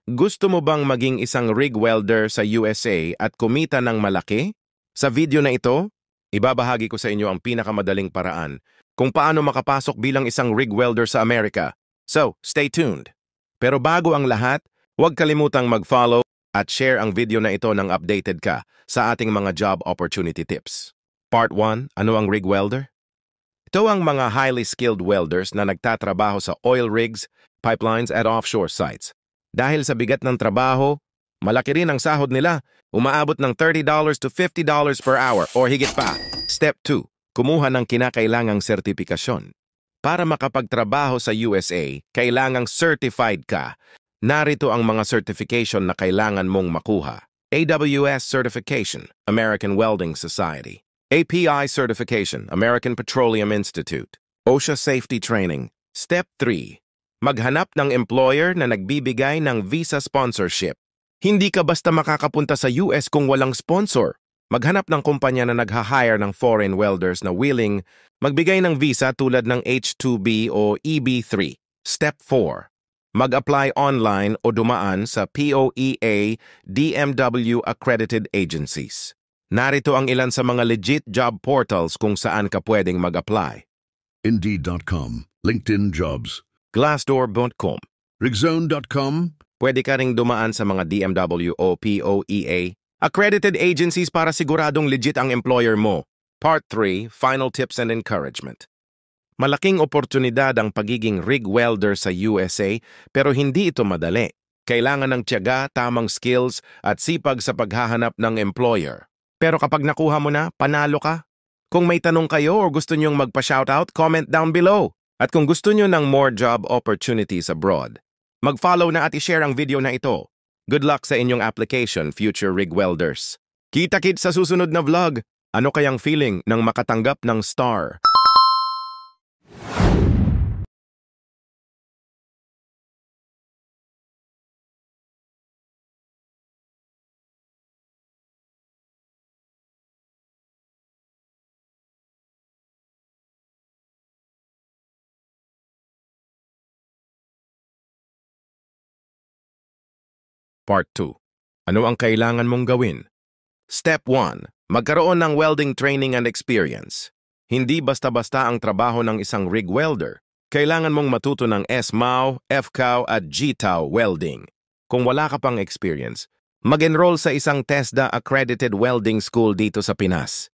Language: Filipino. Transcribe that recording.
Gusto mo bang maging isang rig welder sa USA at kumita ng malaki? Sa video na ito, ibabahagi ko sa inyo ang pinakamadaling paraan kung paano makapasok bilang isang rig welder sa Amerika. So, stay tuned. Pero bago ang lahat, huwag kalimutang mag-follow at share ang video na ito nang updated ka sa ating mga job opportunity tips. Part 1, ano ang rig welder? Ito ang mga highly skilled welders na nagtatrabaho sa oil rigs, pipelines at offshore sites. Dahil sa bigat ng trabaho, malaki rin ang sahod nila, umaabot ng $30 to $50 per hour o higit pa. Step 2, kumuha ng kinakailangang sertipikasyon. Para makapagtrabaho sa USA, kailangang certified ka. Narito ang mga certification na kailangan mong makuha. AWS Certification, American Welding Society. API Certification, American Petroleum Institute. OSHA Safety Training. Step 3. Maghanap ng employer na nagbibigay ng visa sponsorship. Hindi ka basta makakapunta sa US kung walang sponsor. Maghanap ng kumpanya na nagha-hire ng foreign welders na willing magbigay ng visa tulad ng H-2B o EB-3. Step 4. Mag-apply online o dumaan sa POEA DMW accredited agencies. Narito ang ilan sa mga legit job portals kung saan ka pwedeng mag-apply. Indeed.com, LinkedIn Jobs, Glassdoor.com. Rigzone.com. Pwede ka ring dumaan sa mga DMW o POEA accredited agencies para siguradong legit ang employer mo. Part 3, Final Tips and Encouragement. Malaking oportunidad ang pagiging rig welder sa USA pero hindi ito madali. Kailangan ng tiyaga, tamang skills at sipag sa paghahanap ng employer. Pero kapag nakuha mo na, panalo ka. Kung may tanong kayo o gusto nyong magpa-shoutout, comment down below. At kung gusto nyo ng more job opportunities abroad, mag-follow na at i-share ang video na ito. Good luck sa inyong application, future rig welders. Kita-kits sa susunod na vlog. Ano kayang feeling ng makatanggap ng star? Part 2. Ano ang kailangan mong gawin? Step 1. Magkaroon ng welding training and experience. Hindi basta-basta ang trabaho ng isang rig welder. Kailangan mong matuto ng SMAW, FCAW at GTAW welding. Kung wala ka pang experience, mag-enroll sa isang TESDA accredited welding school dito sa Pinas.